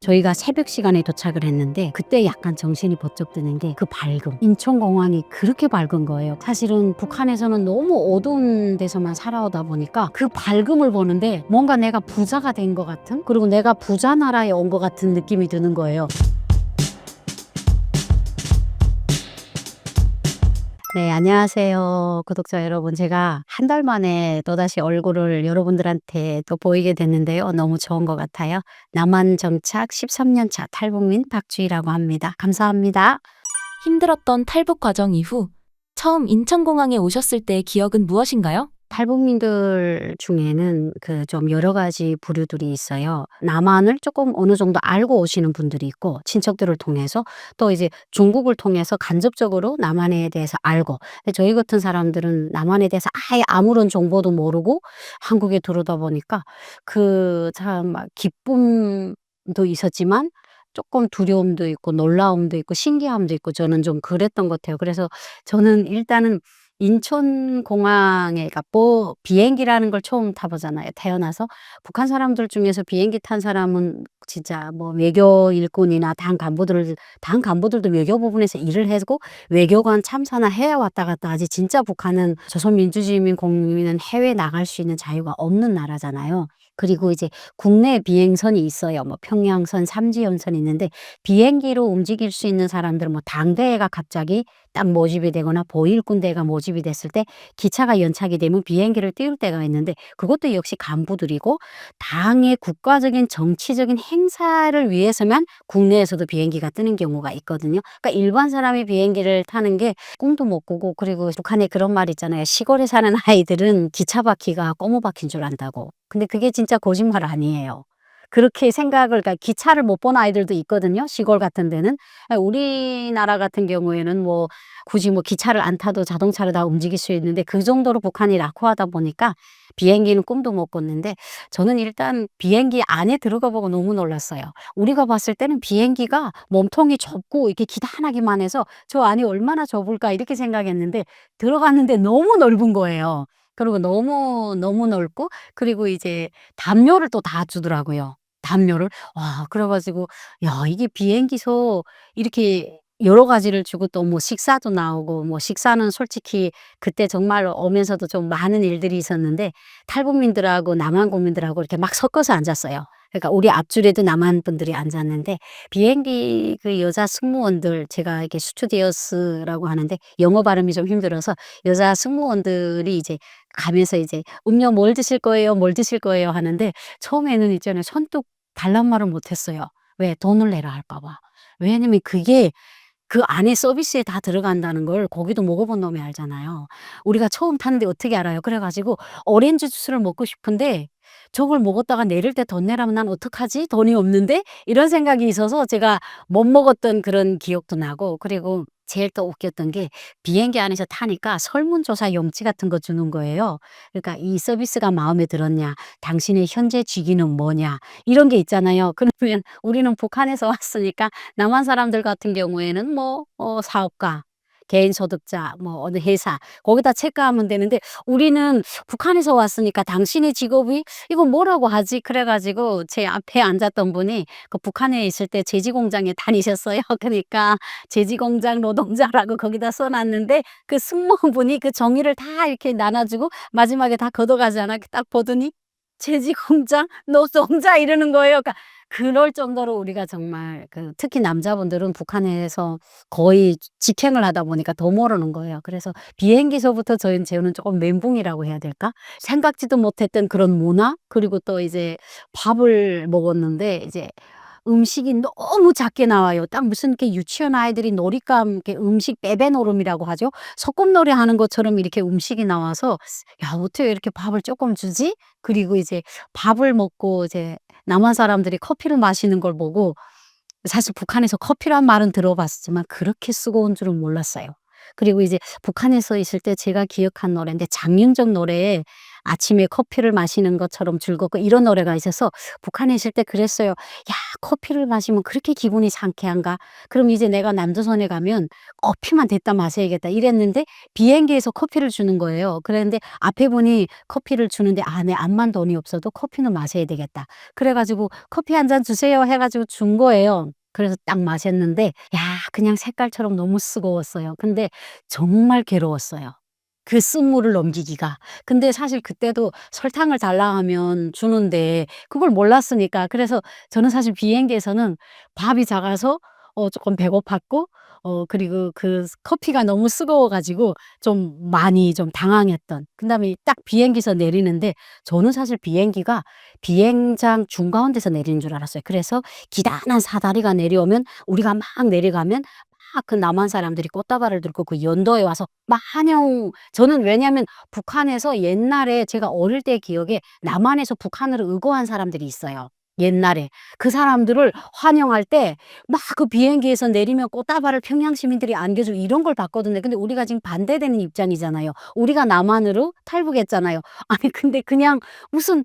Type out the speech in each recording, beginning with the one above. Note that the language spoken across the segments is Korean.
저희가 새벽 시간에 도착을 했는데 그때 약간 정신이 번쩍 드는 게 그 밝음. 인천공항이 그렇게 밝은 거예요. 사실은 북한에서는 너무 어두운 데서만 살아오다 보니까 그 밝음을 보는데 뭔가 내가 부자가 된 것 같은, 그리고 내가 부자 나라에 온 것 같은 느낌이 드는 거예요. 네, 안녕하세요. 구독자 여러분. 제가 한 달 만에 또다시 얼굴을 여러분들한테 또 보이게 됐는데요. 너무 좋은 것 같아요. 남한 정착 13년 차 탈북민 박주희라고 합니다. 감사합니다. 힘들었던 탈북 과정 이후 처음 인천공항에 오셨을 때의 기억은 무엇인가요? 탈북민들 중에는 그 좀 여러 가지 부류들이 있어요. 남한을 조금 어느 정도 알고 오시는 분들이 있고, 친척들을 통해서 또 이제 중국을 통해서 간접적으로 남한에 대해서 알고, 근데 저희 같은 사람들은 남한에 대해서 아예 아무런 정보도 모르고 한국에 들어오다 보니까 그 참 막 기쁨도 있었지만 조금 두려움도 있고 놀라움도 있고 신기함도 있고, 저는 좀 그랬던 것 같아요. 그래서 저는 일단은 인천공항에, 그러니까 뭐 비행기라는 걸 처음 타 보잖아요, 태어나서. 북한 사람들 중에서 비행기 탄 사람은 진짜 뭐 외교 일꾼이나 당 간부들도 외교 부분에서 일을 하고 외교관 참사나 해외 왔다 갔다 하지, 진짜 북한은 조선민주주의인민 국민은 해외 나갈 수 있는 자유가 없는 나라잖아요. 그리고 이제 국내 비행선이 있어요. 뭐 평양선, 삼지연선이 있는데, 비행기로 움직일 수 있는 사람들은 뭐 당대회가 갑자기 딱 모집이 되거나 보일군대가 모집이 됐을 때 기차가 연착이 되면 비행기를 띄울 때가 있는데, 그것도 역시 간부들이고 당의 국가적인 정치적인 행사를 위해서만 국내에서도 비행기가 뜨는 경우가 있거든요. 그러니까 일반 사람이 비행기를 타는 게 꿈도 못 꾸고, 그리고 북한에 그런 말 있잖아요. 시골에 사는 아이들은 기차 바퀴가 꼬무 바퀴인 줄 안다고. 근데 그게 진짜 거짓말 아니에요. 그렇게 생각을, 그러니까 기차를 못 본 아이들도 있거든요, 시골 같은 데는. 우리나라 같은 경우에는 뭐 굳이 뭐 기차를 안 타도 자동차로 다 움직일 수 있는데, 그 정도로 북한이 낙후하다 보니까 비행기는 꿈도 못 꿨는데, 저는 일단 비행기 안에 들어가 보고 너무 놀랐어요. 우리가 봤을 때는 비행기가 몸통이 좁고 이렇게 기다랗기만 해서 '저 안이 얼마나 좁을까.' 이렇게 생각했는데, 들어갔는데 너무 넓은 거예요. 그리고 너무 넓고, 그리고 이제 담요를 또 다 주더라고요, 담요를. 와, 그래 가지고 '야, 이게 비행기서 이렇게 여러 가지를 주고 또 뭐 식사도 나오고.' 뭐 식사는 솔직히 그때 정말 오면서도 좀 많은 일들이 있었는데, 탈북민들하고 남한 국민들하고 이렇게 막 섞어서 앉았어요. 그러니까 우리 앞줄에도 남한 분들이 앉았는데, 비행기 그 여자 승무원들, 제가 이렇게 스튜어디스라고 하는데 영어 발음이 좀 힘들어서, 여자 승무원들이 이제 가면서 이제 "음료 뭘 드실 거예요? 뭘 드실 거예요?" 하는데, 처음에는 있잖아요, 선뜻 달란 말을 못 했어요. 왜? 돈을 내라 할까 봐. 왜냐면 그게 그 안에 서비스에 다 들어간다는 걸 거기도 먹어 본 놈이 알잖아요. 우리가 처음 타는데 어떻게 알아요? 그래 가지고 오렌지 주스를 먹고 싶은데, 저걸 먹었다가 내릴 때 돈 내라면 '난 어떡하지? 돈이 없는데?' 이런 생각이 있어서 제가 못 먹었던 그런 기억도 나고, 그리고 제일 또 웃겼던 게, 비행기 안에서 타니까 설문조사 용지 같은 거 주는 거예요. 그러니까 "이 서비스가 마음에 들었냐? 당신의 현재 직위는 뭐냐?" 이런 게 있잖아요. 그러면 우리는 북한에서 왔으니까, 남한 사람들 같은 경우에는 뭐 사업가, 개인 소득자, 뭐 어느 회사, 거기다 체크하면 되는데, 우리는 북한에서 왔으니까 "당신의 직업이 이거 뭐라고 하지?" 그래 가지고 제 앞에 앉았던 분이 그 북한에 있을 때 제지 공장에 다니셨어요. 그니까 제지 공장 노동자라고 거기다 써 놨는데, 그 승무원분이 그 종이를 다 이렇게 나눠 주고 마지막에 다 걷어가잖아. 딱 보더니 "제지 공장 노동자." 이러는 거예요. 그러니까 그럴 정도로 우리가 정말, 그 특히 남자분들은 북한에서 거의 직행을 하다 보니까 더 모르는 거예요. 그래서 비행기서부터 저는 조금 멘붕이라고 해야 될까? 생각지도 못했던 그런 문화, 그리고 또 이제 밥을 먹었는데 이제 음식이 너무 작게 나와요. 딱 무슨 이렇게 유치원 아이들이 놀잇감, 이렇게 음식 빼빼노름이라고 하죠. 소꿉놀이 하는 것처럼 이렇게 음식이 나와서 '야, 어떻게 이렇게 밥을 쪼끔 주지?' 그리고 이제 밥을 먹고 이제 남한 사람들이 커피를 마시는 걸 보고, 사실 북한에서 커피란 말은 들어봤지만 그렇게 쓰고온 줄은 몰랐어요. 그리고 이제 북한에서 있을 때 제가 기억한 노래인데, 장윤정 노래에 아침에 커피를 마시는 것처럼 즐겁고 이런 노래가 있어서 북한에 있을 때 그랬어요. '야 커피를 마시면 그렇게 기분이 상쾌한가? 그럼 이제 내가 남조선에 가면 커피만 데다 마셔야겠다.' 이랬는데 비행기에서 커피를 주는 거예요. 그랬는데 앞에 분이 커피를 주는데 '아 내 암만 돈이 없어도 커피는 마셔야 되겠다.' 그래 가지고 "커피 한 잔 주세요." 해 가지고 준 거예요. 그래서 딱 마셨는데 야 그냥 색깔처럼 너무 쓰거웠어요. 근데 정말 괴로웠어요, 그 쓴물을 넘기기가. 근데 사실 그때도 설탕을 달라 하면 주는데 그걸 몰랐으니까 그래서 저는 사실 비행기에서는 밥이 작아서 쪼끔 배고팠고 그리고 그 커피가 너무 쓰거워 가지고 좀 많이 좀 당황했던 그다음에 딱 비행기에서 내리는데 저는 사실 비행기가 비행장 중가운데서 내리는 줄 알았어요. 그래서 기단한 사다리가 내려오면 우리가 막 내려가면 막 그 남한 사람들이 꽃다발을 들고 그 연도에 와서 막 환영 저는 왜냐하면 북한에서 옛날에 제가 어릴 때 기억에 남한에서 북한으로 의거한 사람들이 있어요, 옛날에. 그 사람들을 환영할 때 막 그 비행기에서 내리면 꽃다발을 평양 시민들이 안겨주고 이런 걸 봤거든요. 근데 우리가 지금 반대되는 입장이잖아요. 우리가 남한으로 탈북했잖아요. 아니 근데 그냥 무슨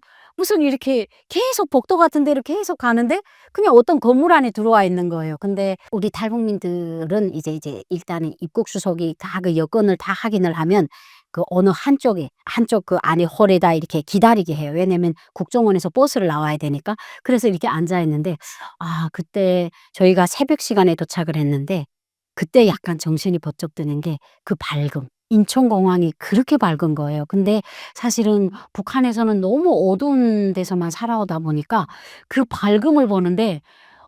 이렇게 계속 복도 같은 데를 계속 가는데 그냥 어떤 건물 안에 들어와 있는 거예요. 근데 우리 탈북민들은 이제 일단은 입국 수속이 다 그 여건을 다 확인을 하면 그 어느 한쪽에 한쪽 그 안에 홀에다 이렇게 기다리게 해요. 왜냐면 국정원에서 버스를 나와야 되니까. 그래서 이렇게 앉아 있는데 그때 저희가 새벽 시간에 도착을 했는데 그때 약간 정신이 번쩍 드는 게 그 밝음. 인천공항이 그렇게 밝은 거예요. 근데 사실은 북한에서는 너무 어두운 데서만 살아오다 보니까 그 밝음을 보는데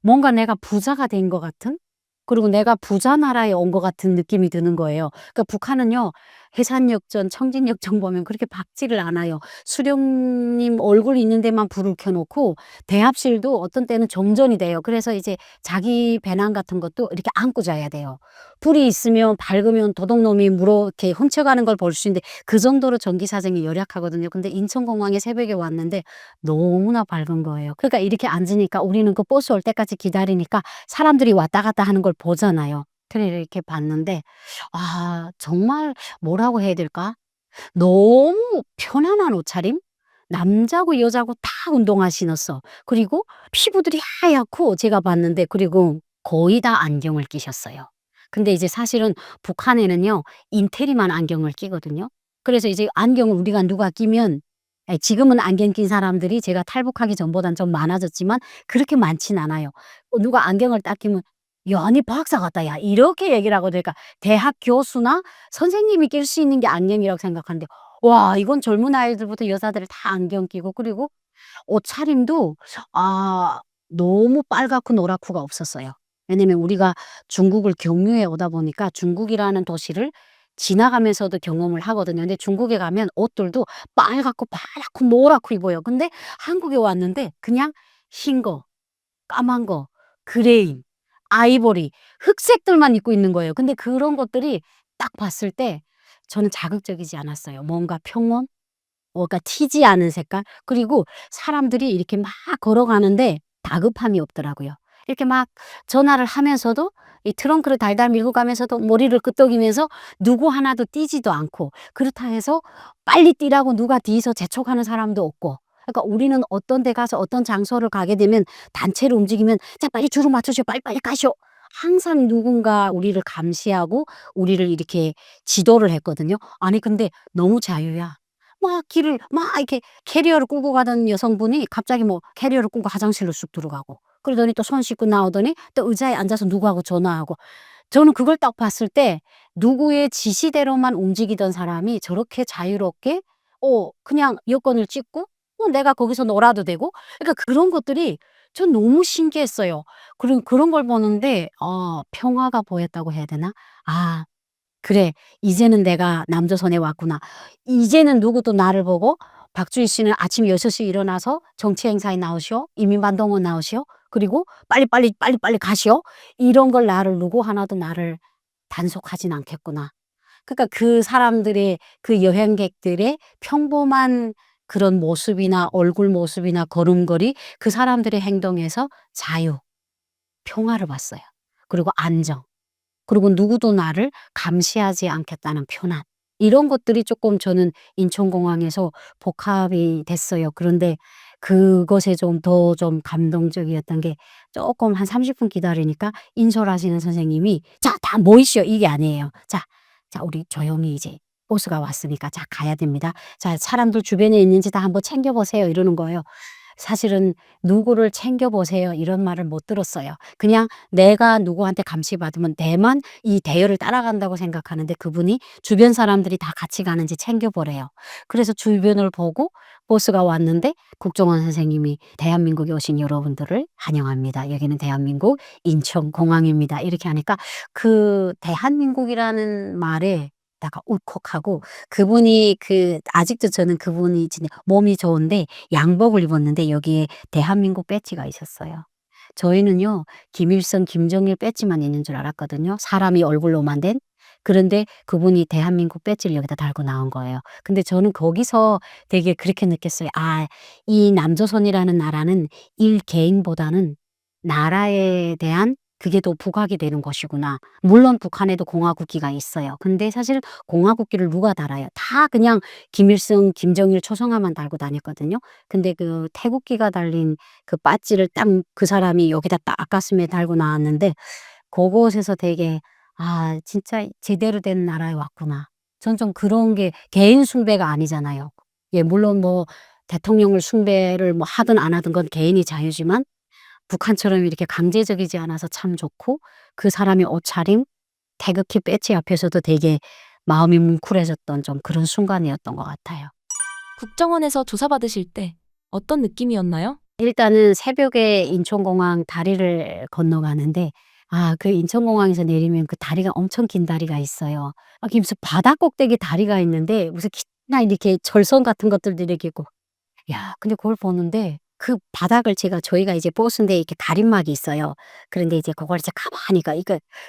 뭔가 내가 부자가 된 것 같은 그리고 내가 부자 나라에 온 것 같은 느낌이 드는 거예요. 그러니까 북한은요. 해산역전, 청진역전 보면 그렇게 밝지를 않아요. 수령님 얼굴 있는 데만 불을 켜 놓고 대합실도 어떤 때는 정전이 돼요. 그래서 이제 자기 배낭 같은 것도 이렇게 안고 자야 돼요. 불이 있으면 밝으면 도둑놈이 물어 이렇게 훔쳐가는 걸 볼 수 있는데 그 정도로 전기 사정이 열악하거든요. 근데 인천공항에 새벽에 왔는데 너무나 밝은 거예요. 그러니까 이렇게 앉으니까 우리는 그 버스 올 때까지 기다리니까 사람들이 왔다 갔다 하는 걸 보잖아요. 그래 이렇게 봤는데 정말 뭐라고 해야 될까? 너무 편안한 옷차림? 남자고 여자고 다 운동화 신었어. 그리고 피부들이 하얗고 제가 봤는데 그리고 거의 다 안경을 끼셨어요. 근데 이제 사실은 북한에는요. 인테리만 안경을 끼거든요. 그래서 이제 안경을 우리가 누가 끼면 지금은 안경 낀 사람들이 제가 탈북하기 전보단 좀 많아졌지만 그렇게 많진 않아요. 누가 안경을 딱 끼면 "야 니 박사 같다 야." 이렇게 얘기를 하거든요. 그러니까 대학 교수나 선생님이 낄 수 있는 게 안경이라고 생각하는데 와 이건 젊은 아이들부터 여자들 다 안경 끼고 그리고 옷차림도 아 너무 빨갛고 노랗고가 없었어요. 왜냐면 우리가 중국을 경유해 오다 보니까 중국이라는 도시를 지나가면서도 경험을 하거든요. 근데 중국에 가면 옷들도 빨갛고 파랗고 노랗고 입어요. 근데 한국에 왔는데 그냥 흰 거, 까만 거, 그레이, 아이보리, 흑색들만 입고 있는 거예요. 근데 그런 것들이 딱 봤을 때 저는 자극적이지 않았어요. 뭔가 평온? 뭔가 튀지 않은 색깔? 그리고 사람들이 이렇게 막 걸어가는데 다급함이 없더라고요. 이렇게 막 전화를 하면서도 이 트렁크를 달달 밀고 가면서도 머리를 끄덕이면서 누구 하나도 뛰지도 않고 그렇다 해서 빨리 뛰라고 누가 뒤에서 재촉하는 사람도 없고 그러니까 우리는 어떤 데 가서 어떤 장소를 가게 되면 단체로 움직이면 "자 빨리 줄을 맞춰시오. 빨리빨리 가시오." 항상 누군가 우리를 감시하고 우리를 이렇게 지도를 했거든요. 아니 근데 너무 자유야. 막 길을 막 이렇게 캐리어를 끌고 가던 여성분이 갑자기 뭐 캐리어를 끌고 화장실로 쑥 들어가고 그러더니 또 손 씻고 나오더니 또 의자에 앉아서 누구하고 전화하고 저는 그걸 딱 봤을 때 누구의 지시대로만 움직이던 사람이 저렇게 자유롭게 그냥 여권을 찍고 내가 거기서 놀아도 되고 그러니까 그런 것들이 전 너무 신기했어요. 그리고 그런 걸 보는데 평화가 보였다고 해야 되나? '아 그래. 이제는 내가 남조선에 왔구나.' 이제는 누구도 나를 보고 "박주희 씨는 아침 6시에 일어나서 정치 행사에 나오시오. 인민반동원 나오시오. 그리고 빨리빨리 가시오." 이런 걸 나를 누구 하나도 나를 단속하진 않겠구나. 그러니까 그 사람들의 그 여행객들의 평범한 그런 모습이나 얼굴 모습이나 걸음걸이 그 사람들의 행동에서 자유, 평화를 봤어요. 그리고 안정. 그리고 누구도 나를 감시하지 않겠다는 편안. 이런 것들이 조금 저는 인천공항에서 복합이 됐어요. 그런데 그것에 좀 더 좀 감동적이었던 게 조금 한 30분 기다리니까 인솔하시는 선생님이 "자 다 모이시오." 이게 아니에요. "자, 자 우리 조용히 이제 버스가 왔으니까 자 가야 됩니다. 자 사람들 주변에 있는지 다 한번 챙겨 보세요." 이러는 거예요. 사실은 "누구를 챙겨 보세요." 이런 말을 못 들었어요. 그냥 내가 누구한테 감시받으면 내만 이 대열을 따라간다고 생각하는데 그분이 주변 사람들이 다 같이 가는지 챙겨 보래요. 그래서 주변을 보고 버스가 왔는데 국정원 선생님이 "대한민국에 오신 여러분들을 환영합니다. 여기는 대한민국 인천공항입니다." 이렇게 하니까 그 대한민국이라는 말에 다가 울컥하고 그분이 아직도 저는 그분이 진짜 몸이 좋은데 양복을 입었는데 여기에 대한민국 배지가 있었어요. 저희는요 김일성, 김정일 배지만 있는 줄 알았거든요, 사람이 얼굴로만 된. 그런데 그분이 대한민국 배지를 여기다 달고 나온 거예요. 근데 저는 거기서 되게 그렇게 느꼈어요. '아 이 남조선이라는 나라는 일개인보다는 나라에 대한 그게 더 부각이 되는 것이구나.' 물론 북한에도 공화국기가 있어요. 근데 사실 공화국기를 누가 달아요? 다 그냥 김일성, 김정일 초성화만 달고 다녔거든요. 근데 그 태국기가 달린 그 배지를 딱 그 사람이 여기다 딱 가슴에 달고 나왔는데 그곳에서 되게 '아 진짜 제대로 된 나라에 왔구나.' 전 좀 그런 게 개인 숭배가 아니잖아요. 예 물론 뭐 대통령을 숭배를 뭐 하든 안 하든 건 개인의 자유지만 북한처럼 이렇게 강제적이지 않아서 참 좋고 그 사람의 옷차림 태극기 배지 앞에서도 되게 마음이 뭉클해졌던 좀 그런 순간이었던 것 같아요. 국정원에서 조사받으실 때 어떤 느낌이었나요? 일단은 새벽에 인천공항 다리를 건너가는데 그 인천공항에서 내리면 그 다리가 엄청 긴 다리가 있어요. 이게 무슨 바다 꼭대기 다리가 있는데 무슨 길이나 이렇게 절선 같은 것들도 이렇게 있고 야 근데 그걸 보는데 그 바닥을 저희가 이제 버스인데 이렇게 가림막이 있어요. 그런데 이제 그걸 이제 가만히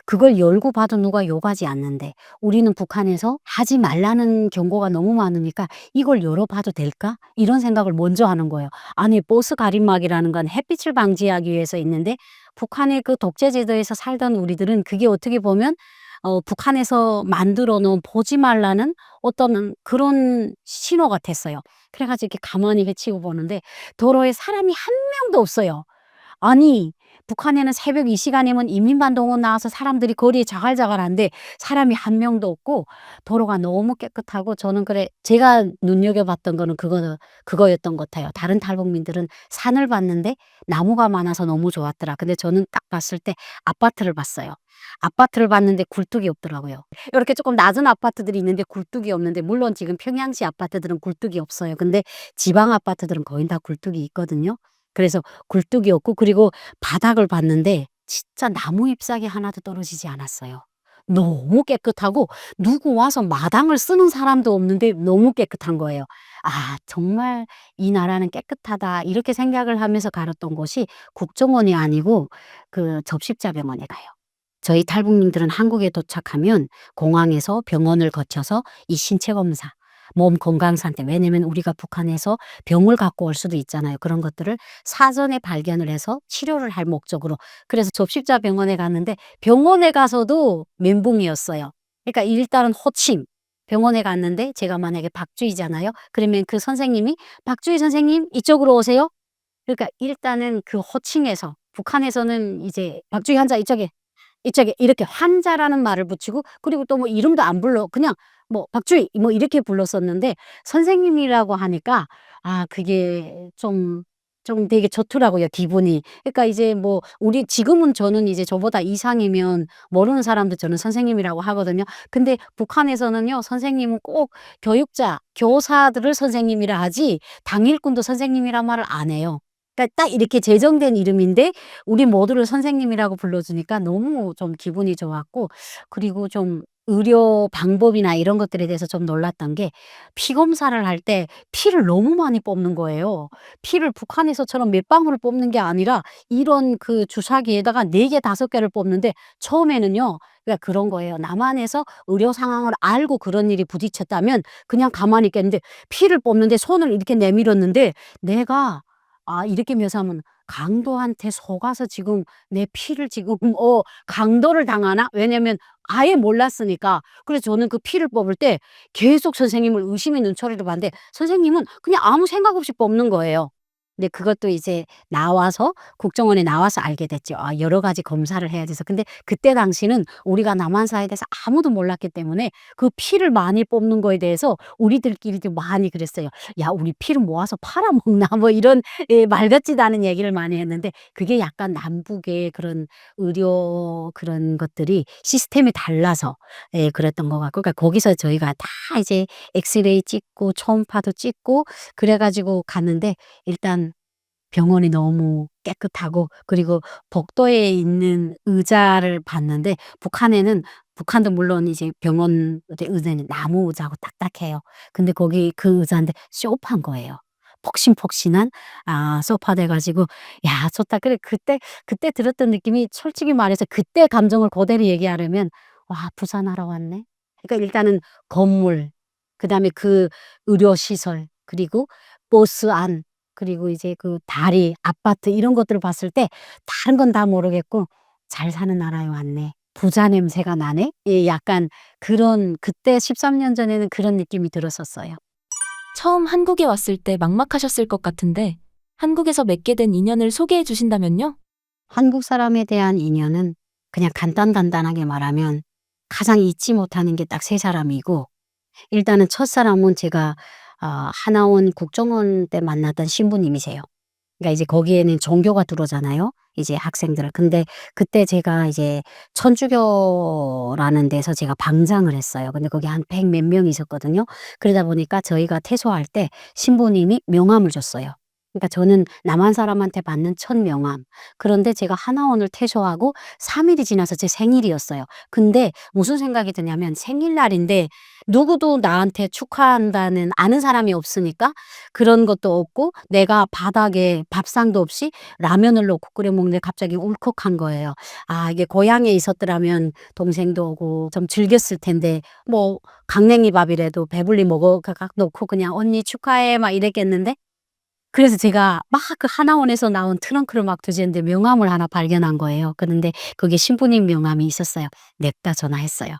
그걸 열고 봐도 누가 욕하지 않는데 우리는 북한에서 하지 말라는 경고가 너무 많으니까 '이걸 열어 봐도 될까?' 이런 생각을 먼저 하는 거예요. 아니 버스 가림막이라는 건 햇빛을 방지하기 위해서 있는데 북한의 그 독재 제도에서 살던 우리들은 그게 어떻게 보면 북한에서 만들어 놓은 보지 말라는 어떤 그런 신호 같았어요. 그래 가지고 이렇게 가만히 헤치고 보는데 도로에 사람이 한 명도 없어요. 아니 북한에는 새벽 이 시간이면 인민반동원 나와서 사람들이 거리에 자갈자갈한데 사람이 한 명도 없고 도로가 너무 깨끗하고 저는 제가 눈여겨봤던 거는 그거였던 것 같아요. 다른 탈북민들은 산을 봤는데 나무가 많아서 너무 좋았더라. 근데 저는 딱 봤을 때 아파트를 봤어요. 아파트를 봤는데 굴뚝이 없더라고요. 요렇게 쪼끔 낮은 아파트들이 있는데 굴뚝이 없는데 물론 지금 평양시 아파트들은 굴뚝이 없어요. 근데 지방 아파트들은 거의 다 굴뚝이 있거든요. 그래서 굴뚝이 없고 그리고 바닥을 봤는데 진짜 나무 잎사귀 하나도 떨어지지 않았어요. 너무 깨끗하고 누구 와서 마당을 쓰는 사람도 없는데 너무 깨끗한 거예요. '아 정말 이 나라는 깨끗하다.' 이렇게 생각을 하면서 갈았던 곳이 국정원이 아니고 그 접십자병원에 가요. 저희 탈북민들은 한국에 도착하면 공항에서 병원을 거쳐서 이 신체 검사, 몸 건강 상태 왜냐면 우리가 북한에서 병을 갖고 올 수도 있잖아요. 그런 것들을 사전에 발견을 해서 치료를 할 목적으로 그래서 접십자 병원에 갔는데 병원에 가서도 멘붕이었어요. 그러니까 일단은 호칭. 병원에 갔는데 제가 만약에 박주희잖아요. 그러면 그 선생님이 "박주희 선생님 이쪽으로 오세요." 그러니까 일단은 그 호칭에서 북한에서는 이제 "박주희 환자 이쪽에 이렇게 환자라는 말을 붙이고 그리고 또 뭐 이름도 안 불러 그냥 뭐 "박주희." 뭐 이렇게 불렀었는데 선생님이라고 하니까 그게 좀 되게 좋더라고요 기분이. 그러니까 이제 뭐 지금은 저는 이제 저보다 이상이면 모르는 사람도 저는 선생님이라고 하거든요. 근데 북한에서는요 선생님은 꼭 교육자, 교사들을 선생님이라 하지 당일꾼도 선생님이란 말을 안 해요. 그러니까 딱 이렇게 제정된 이름인데 우리 모두를 선생님이라고 불러주니까 너무 좀 기분이 좋았고 그리고 좀 의료 방법이나 이런 것들에 대해서 좀 놀랐던 게 피 검사를 할 때 피를 너무 많이 뽑는 거예요. 피를 북한에서처럼 몇 방울을 뽑는 게 아니라 이런 그 주사기에다가 4개 5 개를 뽑는데 처음에는요 그러니까 그런 거예요. 남한에서 의료 상황을 알고 그런 일이 부딪혔다면 그냥 가만히 있겠는데 피를 뽑는데 손을 이렇게 내밀었는데 내가 이렇게 묘사하면 '강도한테 속아서 지금 내 피를 지금 강도를 당하나?' 왜냐면 아예 몰랐으니까. 그래서 저는 그 피를 뽑을 때 계속 선생님을 의심의 눈초리로 봤는데 선생님은 그냥 아무 생각 없이 뽑는 거예요. 근데 그것도 이제 나와서 국정원에 나와서 알게 됐죠. 여러 가지 검사를 해야 돼서. 근데 그때 당시는 우리가 남한사에 대해서 아무도 몰랐기 때문에 그 피를 많이 뽑는 거에 대해서 우리들끼리도 많이 그랬어요. "야 우리 피를 모아서 팔아먹나?" 뭐 이런 말 같지도 않은 얘기를 많이 했는데 그게 약간 남북의 그런 의료 그런 것들이 시스템이 달라서 그랬던 것 같고, 그러니까 거기서 저희가 다 이제 엑스레이 찍고 초음파도 찍고 그래 가지고 갔는데 일단 병원이 너무 깨끗하고, 그리고 복도에 있는 의자를 봤는데 북한도 물론 이제 병원 의자는 나무 의자고 딱딱해요. 근데 거기 그 의자인데 소파인 거예요. 폭신폭신한 소파 돼 가지고 '야 좋다.' 그래 그때 들었던 느낌이 솔직히 말해서 그때 감정을 고대로 얘기하려면 '와 부산하러 왔네.' 그러니까 일단은 건물, 그다음에 그 의료시설, 그리고 버스 안, 그리고 이제 그 다리, 아파트 이런 것들을 봤을 때 다른 건 다 모르겠고 '잘 사는 나라에 왔네. 부자 냄새가 나네.' 약간 그런, 그때 13년 전에는 그런 느낌이 들었었어요. 처음 한국에 왔을 때 막막하셨을 것 같은데 한국에서 맺게 된 인연을 소개해 주신다면요? 한국 사람에 대한 인연은 그냥 간단하게 말하면 가장 잊지 못하는 게 딱 세 사람이고, 일단은 첫사람은 제가 하나원 국정원 때 만났던 신부님이세요. 그러니까 이제 거기에는 종교가 들어오잖아요, 이제 학생들. 근데 그때 제가 이제 천주교라는 데서 제가 방장을 했어요. 근데 거기 한 100 몇 명이 있었거든요. 그러다 보니까 저희가 퇴소할 때 신부님이 명함을 줬어요. 그러니까 저는 남한 사람한테 받는 첫 명함. 그런데 제가 하나원을 퇴소하고 3 일이 지나서 제 생일이었어요. 근데 무슨 생각이 드냐면 생일날인데 누구도 나한테 축하한다는 아는 사람이 없으니까 그런 것도 없고 내가 바닥에 밥상도 없이 라면을 놓고 끓여 먹는데 갑자기 울컥한 거예요. 이게 고향에 있었더라면 동생도 오고 좀 즐겼을 텐데 뭐 강냉이 밥이라도 배불리 먹어 갖 놓고 그냥 "언니 축하해." 막 이랬겠는데, 그래서 제가 막 그 하나원에서 나온 트렁크를 막 뒤지는데 명함을 하나 발견한 거예요. 그런데 거기에 신부님 명함이 있었어요. 냅다 전화했어요.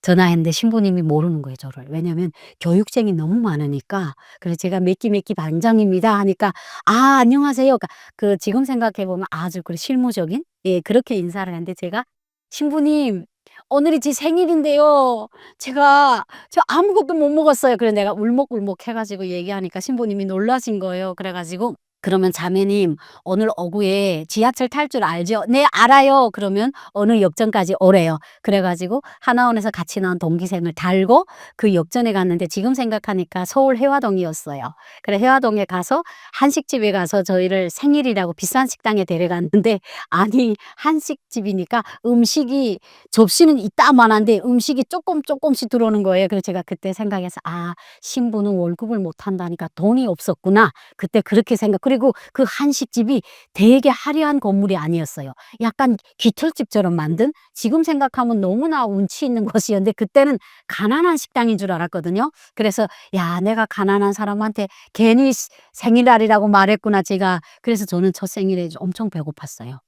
전화했는데 신부님이 모르는 거예요, 저를. 왜냐면 교육생이 너무 많으니까. 그래서 제가 "몇 기 반장입니다." 하니까 안녕하세요." 그러니까 지금 생각해 보면 아주 실무적인 그렇게 인사를 했는데 제가 "신부님 오늘이 제 생일인데요. 저 아무것도 못 먹었어요." 그래서 내가 울먹울먹 해 가지고 얘기하니까 신부님이 놀라신 거예요. 그래 가지고 그러면 "자매님 오늘 오후에 지하철 탈 줄 알죠?" "네 알아요." 그러면 어느 역전까지 오래요. 그래 가지고 하나원에서 같이 나온 동기생을 달고 그 역전에 갔는데 지금 생각하니까 서울 해화동이었어요. 그래 해화동에 가서 한식집에 가서 저희를 생일이라고 비싼 식당에 데려갔는데 아니 한식집이니까 음식이 접시는 이따만한데 음식이 쪼끔씩 들어오는 거예요. 그래서 제가 그때 생각해서 '아 신부는 월급을 못 한다니까 돈이 없었구나.' 그때 그렇게 그리고 그 한식집이 되게 화려한 건물이 아니었어요. 약간 귀털집처럼 만든, 지금 생각하면 너무나 운치 있는 곳이었는데 그때는 가난한 식당인 줄 알았거든요. 그래서 '야 내가 가난한 사람한테 괜히 생일날이라고 말했구나.' 제가 그래서 저는 첫 생일에 엄청 배고팠어요.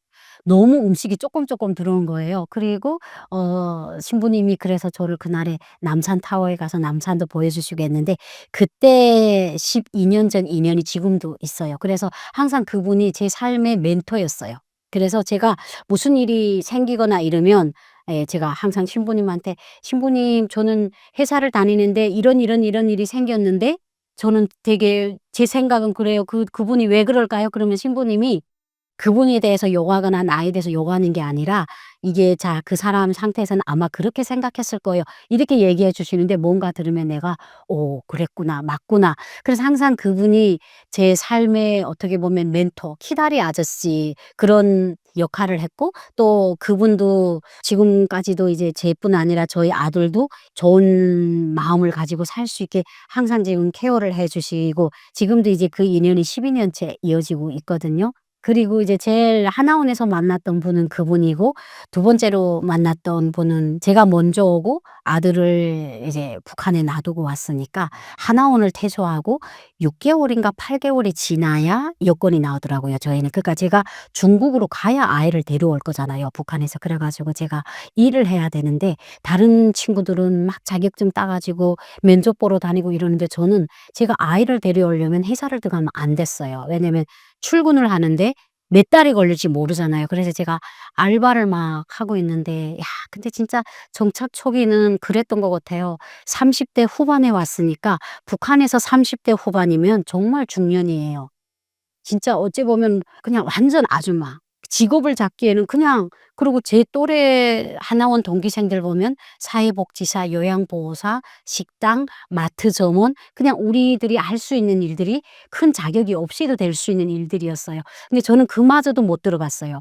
너무 음식이 쪼끔 들어온 거예요. 그리고 신부님이 그래서 저를 그날에 남산타워에 가서 남산도 보여주시고 했는데 그때 12년 전 인연이 지금도 있어요. 그래서 항상 그분이 제 삶의 멘토였어요. 그래서 제가 무슨 일이 생기거나 이러면 제가 항상 신부님한테 "신부님 저는 회사를 다니는데 이런 일이 생겼는데 저는 되게 제 생각은 그래요. 그분이 왜 그럴까요?" 그러면 신부님이 그분에 대해서 요구하거나 나에 대해서 요구하는 게 아니라 이게 "자 그 사람 상태에서는 아마 그렇게 생각했을 거예요." 이렇게 얘기해 주시는데 뭔가 들으면 내가 '오 그랬구나. 맞구나.' 그래서 항상 그분이 제 삶의 어떻게 보면 멘토, 키다리 아저씨 그런 역할을 했고, 또 그분도 지금까지도 이제 저뿐 아니라 저희 아들도 좋은 마음을 가지고 살 수 있게 항상 지금 케어를 해 주시고 지금도 이제 그 인연이 12 년째 이어지고 있거든요. 그리고 이제 제일 하나원에서 만났던 분은 그분이고, 두 번째로 만났던 분은 제가 먼저 오고 아들을 이제 북한에 놔두고 왔으니까 하나원을 퇴소하고 6개월인가 8개월이 지나야 여권이 나오더라고요, 저희는. 그러니까 제가 중국으로 가야 아이를 데려올 거잖아요, 북한에서. 그래 가지고 제가 일을 해야 되는데, 다른 친구들은 막 자격증 따 가지고 면접 보러 다니고 이러는데, 저는 제가 아이를 데려오려면 회사를 들어가면 안 됐어요. 왜냐면 출근을 하는데 몇 달이 걸릴지 모르잖아요. 그래서 제가 알바를 막 하고 있는데, 야 근데 진짜 정착 초기는 그랬던 것 같아요. 30대 후반에 왔으니까, 북한에서 30대 후반이면 정말 중년이에요. 진짜 어찌 보면 그냥 완전 아줌마. 직업을 잡기에는 그냥, 그리고 제 또래 하나원 동기생들 보면 사회복지사, 요양보호사, 식당, 마트 점원, 그냥 우리들이 할 수 있는 일들이 큰 자격이 없이도 될 수 있는 일들이었어요. 근데 저는 그마저도 못 들어봤어요.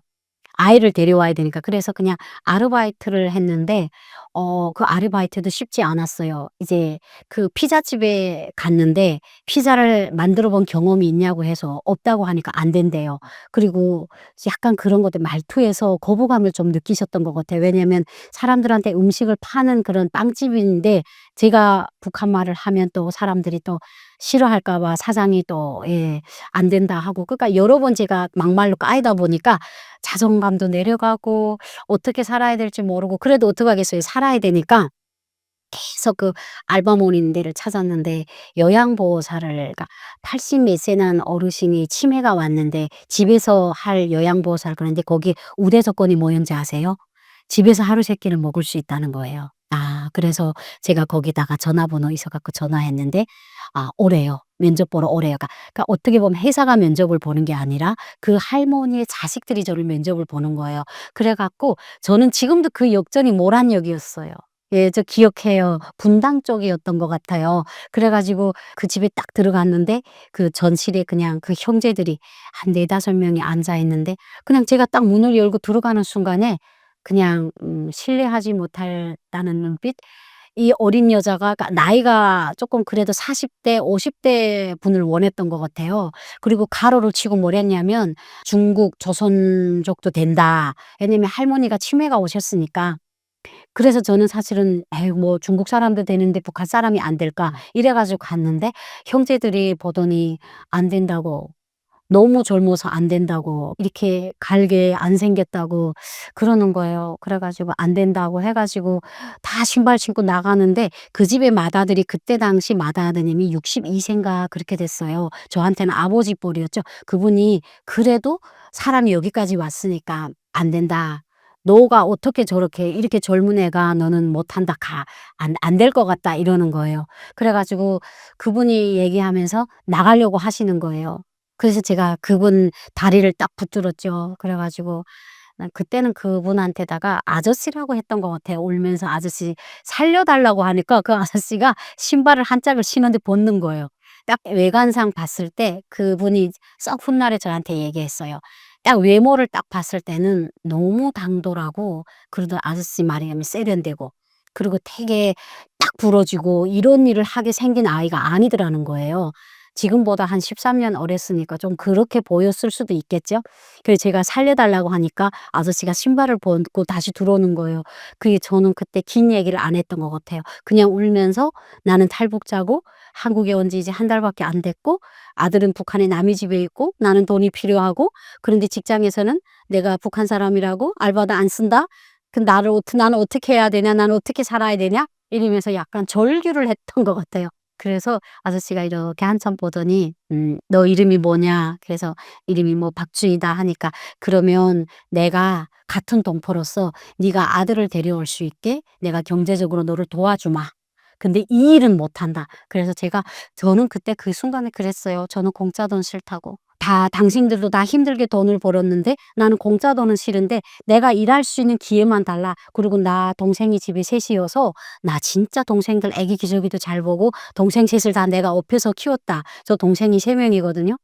아이를 데려와야 되니까. 그래서 그냥 아르바이트를 했는데, 그 아르바이트도 쉽지 않았어요. 이제 그 피자집에 갔는데 피자를 만들어 본 경험이 있냐고 해서 없다고 하니까 안 된대요. 그리고 약간 그런 것들 말투에서 거부감을 좀 느끼셨던 것 같아요. 왜냐면 사람들한테 음식을 파는 그런 빵집인데, 제가 북한말을 하면 또 사람들이 또 싫어할까 봐 사장이 또 예 안 된다 하고, 그러니까 여러 번 제가 막말로 까이다 보니까 자존감도 내려가고 어떻게 살아야 될지 모르고, 그래도 어떡하겠어요. 살아야 되니까 계속 그 알바몬 있는 데를 찾았는데, 요양보호사를, 그러니까 80 몇 세 난 어르신이 치매가 왔는데 집에서 할 요양보호사를, 그러는데 거기 우대 조건이 뭐였는지 아세요? 집에서 하루 3 끼를 먹을 수 있다는 거예요. 그래서 제가 거기다가 전화번호 있어 갖고 전화했는데, 오래요. 면접 보러 오래요. 그러니까 어떻게 보면 회사가 면접을 보는 게 아니라 그 할머니의 자식들이 저를 면접을 보는 거예요. 그래 갖고 저는 지금도 그 역전이 모란역이었어요. 예, 저 기억해요. 분당 쪽이었던 것 같아요. 그래 가지고 그 집에 딱 들어갔는데, 그 전실에 그냥 그 형제들이 한 4-5 명이 앉아 있는데, 그냥 제가 딱 문을 열고 들어가는 순간에 그냥 신뢰하지 못한다는 눈빛? 이 어린 여자가, 그러니까 나이가 쪼끔 그래도 40 대 50대 분을 원했던 것 같아요. 그리고 가로를 치고 뭘 했냐면 "중국 조선족도 된다." 왜냐면 할머니가 치매가 오셨으니까. 그래서 저는 사실은 '에이 뭐 중국 사람도 되는데 북한 사람이 안 될까?' 이래 가지고 갔는데, 형제들이 보더니 안 된다고, 너무 젊어서 안 된다고, 이렇게 갈게 안 생겼다고 그러는 거예요. 그래 가지고 안 된다고 해 가지고 다 신발 신고 나가는데, 그 집의 맏아들이, 그때 당시 맏아드님이 62 세인가 그렇게 됐어요. 저한테는 아버지 뻘이었죠. 그분이 "그래도 사람이 여기까지 왔으니까 안 된다. 너가 어떻게 저렇게 이렇게 젊은 애가 너는 못한다. 가. 안 될 것 같다." 이러는 거예요. 그래 가지고 그분이 얘기하면서 나가려고 하시는 거예요. 그래서 제가 그분 다리를 딱 붙들었죠. 그래 가지고 난 그때는 그분한테다가 아저씨라고 했던 것 같아요. 울면서 아저씨 살려 달라고 하니까 그 아저씨가 신발을 한 짝을 신었는데 벗는 거예요. 딱 외관상 봤을 때 그분이 썩 훗날에 저한테 얘기했어요. 딱 외모를 딱 봤을 때는 너무 당돌하고, 그러던 아저씨 말이 세련되고, 그리고 되게 딱 부러지고 이런 일을 하게 생긴 아이가 아니더라는 거예요. 지금보다 한 13년 어렸으니까 좀 그렇게 보였을 수도 있겠죠. 그래서 제가 살려 달라고 하니까 아저씨가 신발을 벗고 다시 들어오는 거예요. 그게, 저는 그때 긴 얘기를 안 했던 것 같아요. 그냥 울면서 "나는 탈북자고 한국에 온 지 이제 한 달밖에 안 됐고, 아들은 북한의 남의 집에 있고, 나는 돈이 필요하고, 그런데 직장에서는 내가 북한 사람이라고 알바도 안 쓴다. 그 나는 어떻게 해야 되냐? 나는 어떻게 살아야 되냐?" 이러면서 약간 절규를 했던 것 같아요. 그래서 아저씨가 이렇게 한참 보더니 "너 이름이 뭐냐?" 그래서 "이름이 뭐 박주희다." 하니까 "그러면 내가 같은 동포로서 네가 아들을 데려올 수 있게 내가 경제적으로 너를 도와주마. 근데 이 일은 못한다." 그래서 저는 그때 그 순간에 그랬어요. 저는 공짜 돈 싫다고. 다 당신들도 다 힘들게 돈을 벌었는데 나는 공짜 돈은 싫은데 내가 일할 수 있는 기회만 달라. 그리고 나 동생이 집에 셋이어서 나 진짜 동생들 애기 기저귀도 잘 보고 동생 셋을 다 내가 업혀서 키웠다. 저 동생이 3 명이거든요.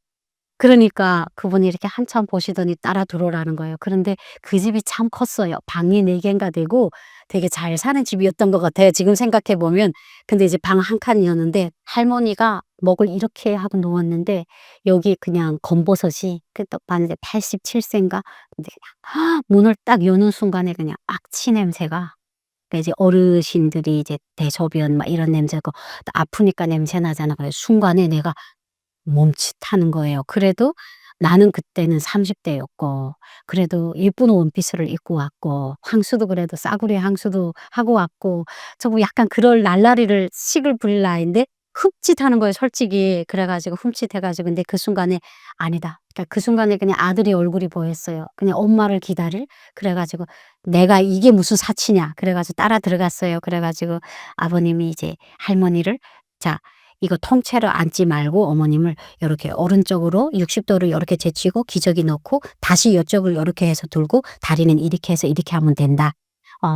그러니까 그분이 이렇게 한참 보시더니 따라 들어오라는 거예요. 그런데 그 집이 참 컸어요. 방이 4 개인가 되고 되게 잘 사는 집이었던 것 같아요, 지금 생각해 보면. 근데 이제 방 한 칸이었는데 할머니가 목을 이렇게 하고 누웠는데 여기 그냥 검버섯이 그 딱 봤는데 87 세인가? 근데 그냥 문을 딱 여는 순간에 그냥 악취 냄새가, 그러니까 이제 어르신들이 이제 대소변 막 이런 냄새고 또 아프니까 냄새 나잖아. 그래서 순간에 내가 멈칫하는 거예요. 그래도 나는 그때는 30 대였고 그래도 예쁜 원피스를 입고 왔고 향수도 그래도 싸구려 향수도 하고 왔고 저 뭐 약간 그럴 날라리를 식을 부릴 나이인데 흠칫하는 거예요 솔직히. 그래 가지고 흠칫해 가지고 근데 그 순간에 '아니다.' 그러니까 그 순간에 그냥 아들의 얼굴이 보였어요. 그냥 엄마를 기다릴. 그래 가지고 내가 '이게 무슨 사치냐.' 그래 가지고 따라 들어갔어요. 그래 가지고 아버님이 이제 할머니를 "자 이거 통째로 앉지 말고 어머님을 요렇게 오른쪽으로 60 도로 요렇게 제치고 기저귀 넣고 다시 요쪽을 요렇게 해서 들고 다리는 이렇게 해서 이렇게 하면 된다."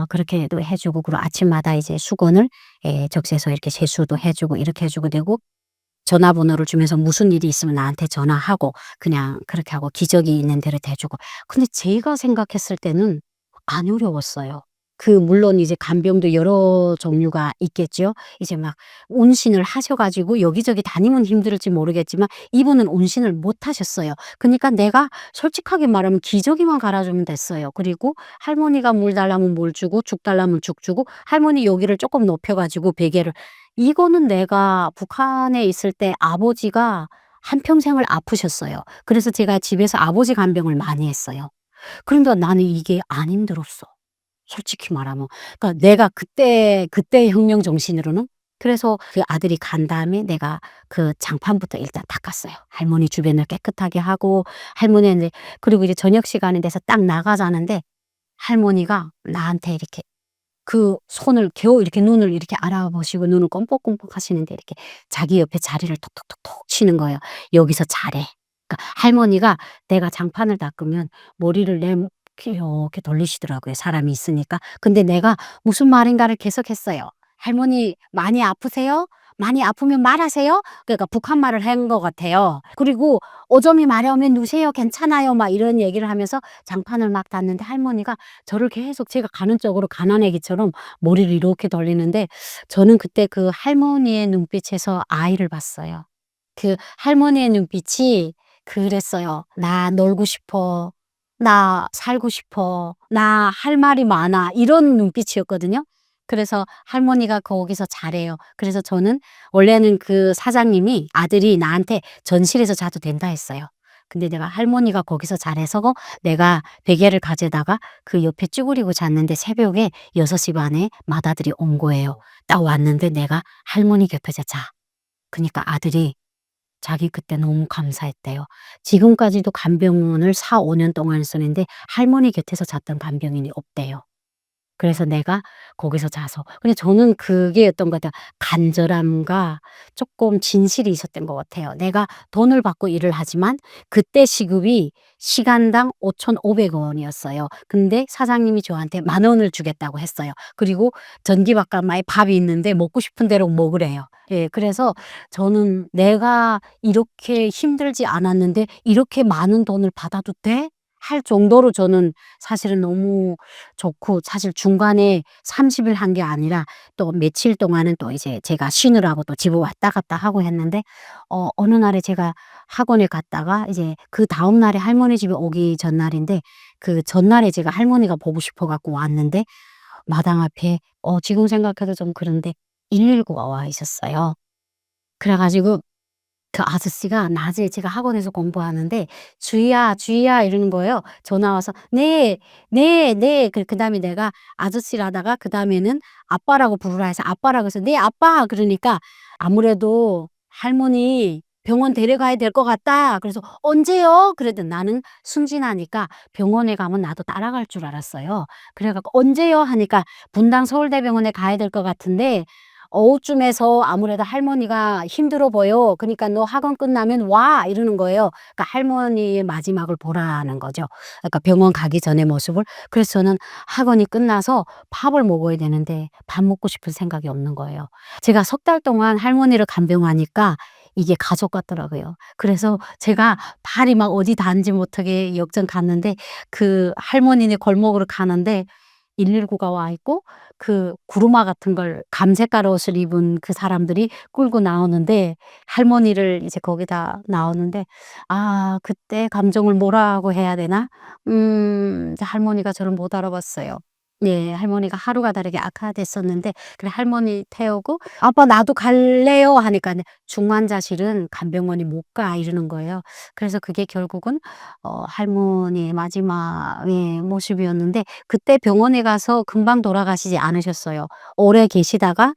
그렇게도 해 주고 그리고 아침마다 이제 수건을 적셔서 이렇게 세수도 해 주고 이렇게 해 주고 되고 전화번호를 주면서 무슨 일이 있으면 나한테 전화하고 그냥 그렇게 하고 기저귀 있는 데를 대주고. 근데 제가 생각했을 때는 안 어려웠어요. 물론 이제 간병도 여러 종류가 있겠죠. 이제 막 운신을 하셔 가지고 여기저기 다니면 힘들을지 모르겠지만 이분은 운신을 못 하셨어요. 그니까 내가 솔직하게 말하면 기저귀만 갈아 주면 됐어요. 그리고 할머니가 물 달라면 물 주고 죽 달라면 죽 주고 할머니 여기를 쪼끔 높여 가지고 베개를. 이거는 내가 북한에 있을 때 아버지가 한평생을 아프셨어요. 그래서 제가 집에서 아버지 간병을 많이 했어요. 그런데 나는 이게 안 힘들었어. 솔직히 말하면. 그러니까 내가 그때의 혁명 정신으로는. 그래서 그 아들이 간 다음에 내가 그 장판부터 일단 닦았어요. 할머니 주변을 깨끗하게 하고 할머니 인제 그리고 이제 저녁 시간이 돼서 딱 나가자는데 할머니가 나한테 이렇게 그 손을 겨우 이렇게 눈을 이렇게 알아보시고 눈을 껌뻑껌뻑 하시는데 이렇게 자기 옆에 자리를 톡톡톡톡 치는 거예요. "여기서 자래." 그러니까 할머니가 내가 장판을 닦으면 머리를 이렇게 돌리시더라고요, 사람이 있으니까. 근데 내가 무슨 말인가를 계속했어요. "할머니 많이 아프세요? 많이 아프면 말하세요." 그러니까 북한말을 한 것 같아요. 그리고 "오점이 마려우면 누세요. 괜찮아요." 막 이런 얘기를 하면서 장판을 막 닿는데 할머니가 저를 계속 제가 가는 쪽으로 가난 애기처럼 머리를 이렇게 돌리는데 저는 그때 그 할머니의 눈빛에서 아이를 봤어요. 그 할머니의 눈빛이 그랬어요. "나 놀고 싶어. 나 살고 싶어. 나 할 말이 많아." 이런 눈빛이었거든요. 그래서 할머니가 거기서 자래요. 그래서 저는 원래는 그 사장님이 아들이 나한테 "전실에서 자도 된다." 했어요. 근데 내가 할머니가 거기서 자래서 내가 베개를 가져다가 그 옆에 쭈그리고 잤는데 새벽에 6시 반에 맏아들이 온 거예요. 딱 왔는데 내가 할머니 곁에 자. 그니까 아들이 자기 그때 너무 감사했대요. 지금까지도 간병원을 4-5년 동안 쓰는데 할머니 곁에서 잤던 간병인이 없대요. 그래서 내가 거기서 자서 근데 저는 그게 어떤 것 같아요. 간절함과 쪼끔 진실이 있었던 것 같아요. 내가 돈을 받고 일을 하지만 그때 시급이 시간당 5,500 원이었어요. 근데 사장님이 저한테 10,000원을 주겠다고 했어요. 그리고 전기밥값만에 밥이 있는데 먹고 싶은 대로 먹으래요. 예, 그래서 저는 '내가 이렇게 힘들지 않았는데 이렇게 많은 돈을 받아도 돼?' 할 정도로 저는 사실은 너무 좋고 사실 중간에 30일 한 게 아니라 또 며칠 동안은 또 이제 제가 쉬느라고 또 집을 왔다 갔다 하고 했는데 어느 날에 제가 학원에 갔다가 이제 그다음 날에 할머니 집에 오기 전날인데 그 전날에 제가 할머니가 보고 싶어 갖고 왔는데 마당 앞에 지금 생각해도 좀 그런데 119가 와 있었어요. 그래 가지고 그 아저씨가 낮에 제가 학원에서 공부하는데 "주희야, 주희야." 이러는 거예요. 전화 와서 "네. 네. 네." 그다음에 내가 아저씨라다가 그다음에는 아빠라고 부르라 해서 아빠라고 해서 "네 아빠." 그러니까 아무래도 "할머니 병원 데려가야 될 것 같다." 그래서 "언제요?" 그랬더니 나는 순진하니까 병원에 가면 나도 따라갈 줄 알았어요. 그래 갖고 "언제요?" 하니까 "분당 서울대병원에 가야 될 것 같은데 오후쯤에서 아무래도 할머니가 힘들어 보여. 그니까 너 학원 끝나면 와." 이러는 거예요. 그러니까 할머니의 마지막을 보라는 거죠. 그러니까 병원 가기 전의 모습을. 그래서 저는 학원이 끝나서 밥을 먹어야 되는데 밥 먹고 싶은 생각이 없는 거예요. 제가 석 달 동안 할머니를 간병하니까 이게 가족 같더라고요. 그래서 제가 발이 막 어디 닿은지 못하게 역전 갔는데 그 할머니네 골목으로 가는데 119가 와 있고 그 구루마 같은 걸 감색깔 옷을 입은 그 사람들이 끌고 나오는데 할머니를 이제 거기다 나오는데 그때 감정을 뭐라고 해야 되나? 이제 할머니가 저를 못 알아봤어요. 네. 할머니가 하루가 다르게 악화됐었는데 그래 할머니 태우고 "아빠 나도 갈래요." 하니까는 "중환자실은 간병원이 못 가." 이러는 거예요. 그래서 그게 결국은 할머니의 마지막의 모습이었는데 그때 병원에 가서 금방 돌아가시지 않으셨어요. 오래 계시다가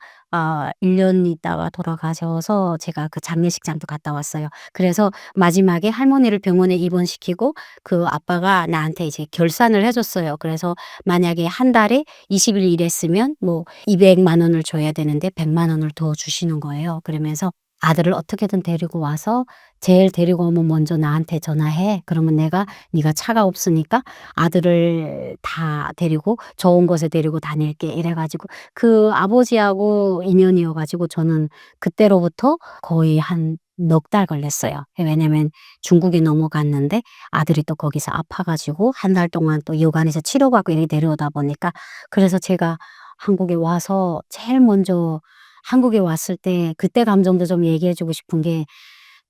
1년 있다가 돌아가셔서 제가 그 장례식장도 갔다 왔어요. 그래서 마지막에 할머니를 병원에 입원시키고 그 아빠가 나한테 이제 결산을 해 줬어요. 그래서 만약에 한 달에 20일 일했으면 뭐 200만 원을 줘야 되는데 100만 원을 더 주시는 거예요. 그러면서 "아들을 어떻게든 데리고 와서 제일 데리고 오면 먼저 나한테 전화해. 그러면 내가 네가 차가 없으니까 아들을 다 데리고 좋은 곳에 데리고 다닐게." 이래 가지고 그 아버지하고 인연이어 가지고 저는 그때로부터 거의 한 넉 달 걸렸어요. 왜냐면 중국에 넘어갔는데 아들이 또 거기서 아파 가지고 한 달 동안 또 여관에서 치료받고 이렇게 데려오다 보니까 그래서 제가 한국에 와서 제일 먼저 한국에 왔을 때 그때 감정도 좀 얘기해 주고 싶은 게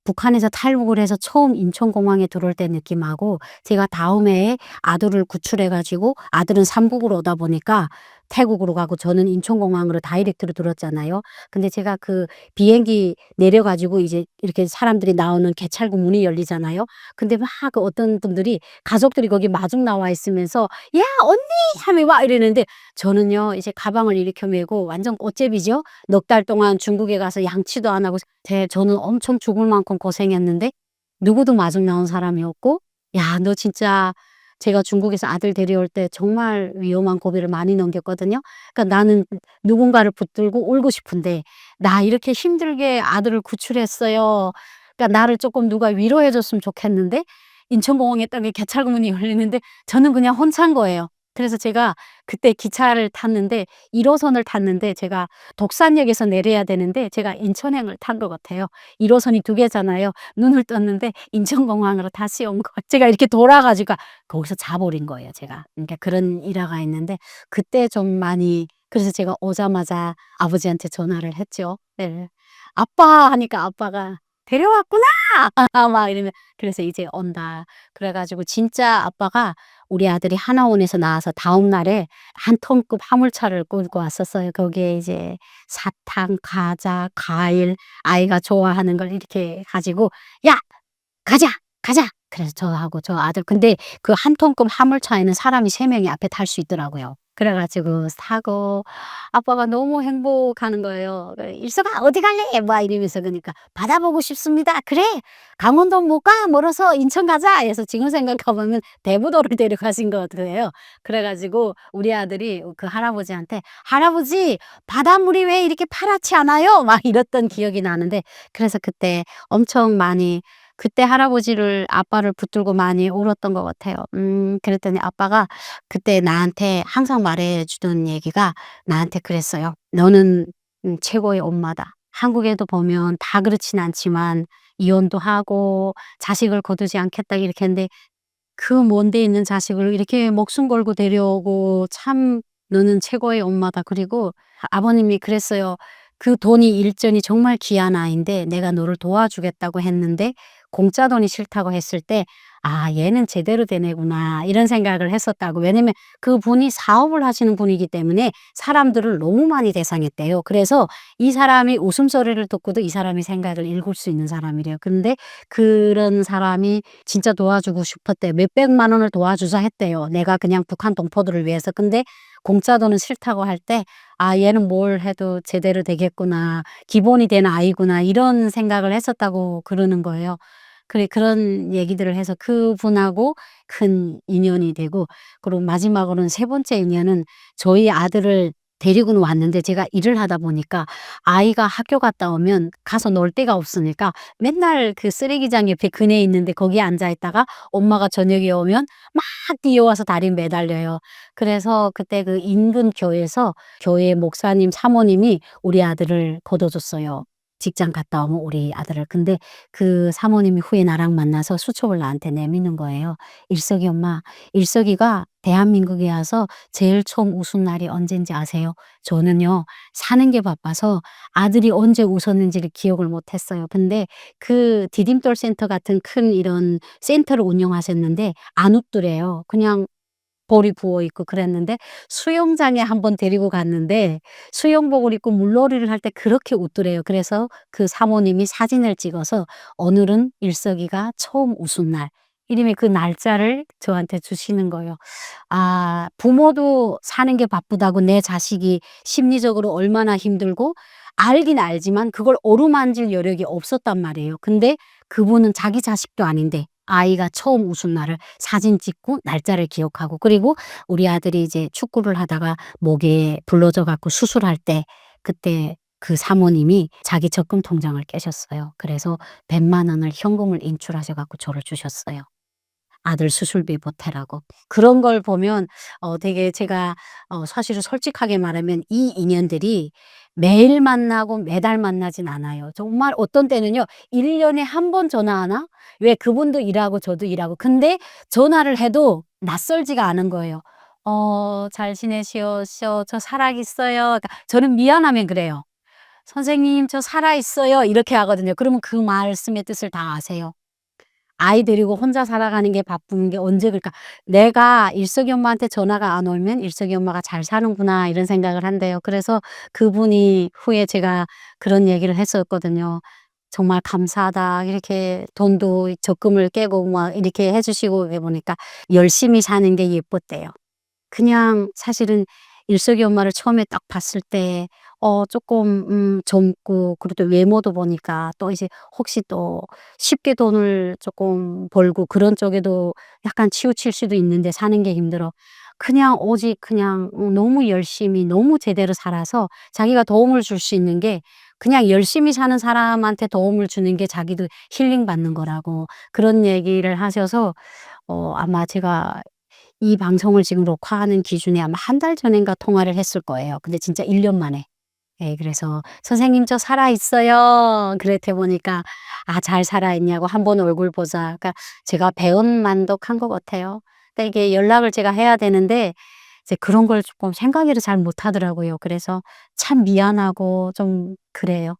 북한에서 탈북을 해서 처음 인천공항에 들어올 때 느낌하고 제가 다음 해에 아들을 구출해 가지고 아들은 삼국으로 오다 보니까 태국으로 가고 저는 인천공항으로 다이렉트로 들었잖아요. 근데 제가 그 비행기 내려 가지고 이제 이렇게 사람들이 나오는 개찰구 문이 열리잖아요. 근데 막 그 어떤 분들이 가족들이 거기 마중 나와 있으면서 "야 언니!" 하며 막 이러는데 저는요 이제 가방을 이렇게 메고 완전 꽃제비죠. 넉 달 동안 중국에 가서 양치도 안 하고 저는 엄청 죽을 만큼 고생했는데 누구도 마중 나온 사람이 없고 "야 너 진짜" 제가 중국에서 아들 데려올 때 정말 위험한 고비를 많이 넘겼거든요. 그러니까 나는 누군가를 붙들고 울고 싶은데 '나 이렇게 힘들게 아들을 구출했어요.' 그러니까 나를 쪼끔 누가 위로해 줬으면 좋겠는데 인천공항에 딱 이 개찰구문이 열리는데 저는 그냥 혼자인 거예요. 그래서 제가 그때 기차를 탔는데 1 호선을 탔는데 제가 독산역에서 내려야 되는데 제가 인천행을 탄 것 같아요. 1 호선이 2 개잖아요. 눈을 떴는데 인천공항으로 다시 온 거 제가 이렇게 돌아 가지고 거기서 자 버린 거예요 제가. 그러니까 그런 일화가 있는데 그때 좀 많이 그래서 제가 오자마자 아버지한테 전화를 했죠. 네. "아빠." 하니까 아빠가 "데려왔구나." 막 이러면 그래서 "이제 온다." 그래 가지고 진짜 아빠가 우리 아들이 하나원에서 나와서 다음 날에 한 톤급 화물차를 끌고 왔었어요. 거기에 이제 사탕, 과자, 과일 아이가 좋아하는 걸 이렇게 가지고 "야 가자, 가자." 그래서 저하고 저 아들 근데 그 한 톤급 화물차에는 사람이 3 명이 앞에 탈 수 있더라고요. 그래 가지고 타고 아빠가 너무 행복하는 거예요. "일석아 어디 갈래?" 막 이러면서 그러니까 "바다 보고 싶습니다." "그래. 강원도 못 가? 멀어서 인천 가자." 해서 지금 생각해 보면 대부도를 데려가신 것 같아요. 그래 가지고 우리 아들이 그 할아버지한테 "할아버지 바닷물이 왜 이렇게 파랗지 않아요?" 막 이랬던 기억이 나는데 그래서 그때 엄청 많이 그때 할아버지를 아빠를 붙들고 많이 울었던 것 같아요. 그랬더니 아빠가 그때 나한테 항상 말해 주던 얘기가 나한테 그랬어요. "너는 최고의 엄마다. 한국에도 보면 다 그렇진 않지만 이혼도 하고 자식을 거두지 않겠다." 이렇게 했는데 그 먼 데 있는 자식을 이렇게 목숨 걸고 데려오고 참 "너는 최고의 엄마다." 그리고 아버님이 그랬어요. "그 돈이 일전이 정말 귀한 아이인데 내가 너를 도와주겠다고 했는데 공짜 돈이 싫다고 했을 때 '아 얘는 제대로 된 애구나.' 이런 생각을 했었다고. 왜냐면 그분이 사업을 하시는 분이기 때문에 사람들을 너무 많이 대상했대요. 그래서 이 사람이 웃음소리를 듣고도 이 사람의 생각을 읽을 수 있는 사람이래요. 근데 그런 사람이 진짜 도와주고 싶었대요. 몇백만 원을 도와주자 했대요. 내가 그냥 북한 동포들을 위해서. 근데 공짜 돈은 싫다고 할 때 '아 얘는 뭘 해도 제대로 되겠구나. 기본이 된 아이구나.' 이런 생각을 했었다고 그러는 거예요. 그래 그런 얘기들을 해서 그분하고 큰 인연이 되고 그리고 마지막으로는 세 번째 인연은 저희 아들을 데리고는 왔는데 제가 일을 하다 보니까 아이가 학교 갔다 오면 가서 놀 데가 없으니까 맨날 그 쓰레기장 옆에 그네 있는데 거기에 앉아 있다가 엄마가 저녁에 오면 막 뛰어와서 다리 매달려요. 그래서 그때 그 인근 교회에서 교회 목사님 사모님이 우리 아들을 거둬 줬어요. 직장 갔다 오면 우리 아들을. 근데 그 사모님이 후에 나랑 만나서 수첩을 나한테 내미는 거예요. "일석이 엄마, 일석이가 대한민국에 와서 제일 처음 웃은 날이 언젠지 아세요? 저는요 사는 게 바빠서 아들이 언제 웃었는지를 기억을 못 했어요. 근데 그 디딤돌 센터 같은 큰 이런 센터를 운영하셨는데 안 웃더래요. 그냥 볼이 부어 있고 그랬는데 수영장에 한번 데리고 갔는데 수영복을 입고 물놀이를 할 때 그렇게 웃더래요. 그래서 그 사모님이 사진을 찍어서 "오늘은 일석이가 처음 웃은 날." 이름의 그 날짜를 저한테 주시는 거예요. 아, 부모도 사는 게 바쁘다고 내 자식이 심리적으로 얼마나 힘들고 알긴 알지만 그걸 어루만질 여력이 없었단 말이에요. 근데 그분은 자기 자식도 아닌데 아이가 처음 웃은 날을 사진 찍고 날짜를 기억하고, 그리고 우리 아들이 이제 축구를 하다가 목에 불러져 갖고 수술할 때 그때 그 사모님이 자기 적금 통장을 깨셨어요. 그래서 100만 원을 현금을 인출하셔 갖고 저를 주셨어요. 아들 수술비 보태라고. 그런 걸 보면 되게 제가 사실은 솔직하게 말하면 이 인연들이 매일 만나고 매달 만나진 않아요. 정말 어떤 때는요 1 년에 한 번 전화하나? 왜 그분도 일하고 저도 일하고. 근데 전화를 해도 낯설지가 않은 거예요. "잘 지내시오 저 살아 있어요." 그러니까 저는 미안하면 그래요. "선생님 저 살아 있어요." 이렇게 하거든요. 그러면 그 말씀의 뜻을 다 아세요. 아이 데리고 혼자 살아가는 게 바쁜 게 언제 그러니까 '내가 일석이 엄마한테 전화가 안 오면 일석이 엄마가 잘 사는구나.' 이런 생각을 한대요. 그래서 그분이 후에 제가 그런 얘기를 했었거든요. "정말 감사하다." 이렇게 돈도 적금을 깨고 막 이렇게 해 주시고 해 보니까 열심히 사는 게 예뻤대요. 그냥 사실은 일석이 엄마를 처음에 딱 봤을 때 쪼끔 젊고, 그리고 또 외모도 보니까 또 이제 혹시 또 쉽게 돈을 쪼끔 벌고 그런 쪽에도 약간 치우칠 수도 있는데 사는 게 힘들어. 그냥 오직 그냥 너무 열심히 너무 제대로 살아서 자기가 도움을 줄 수 있는 게 그냥 열심히 사는 사람한테 도움을 주는 게 자기도 힐링 받는 거라고 그런 얘기를 하셔서 아마 제가 이 방송을 지금 녹화하는 기준에 아마 한 달 전인가 통화를 했을 거예요. 근데 진짜 1년 만에. 예, 그래서 "선생님 저 살아 있어요." 그랬더니 보니까 "아 잘 살아 있냐."고 "한 번 얼굴 보자." 그러니까 제가 배은만덕한 것 같아요. 그러니까 이게 연락을 제가 해야 되는데 이제 그런 걸 쪼끔 생각을 잘 못 하더라고요. 그래서 참 미안하고 좀 그래요.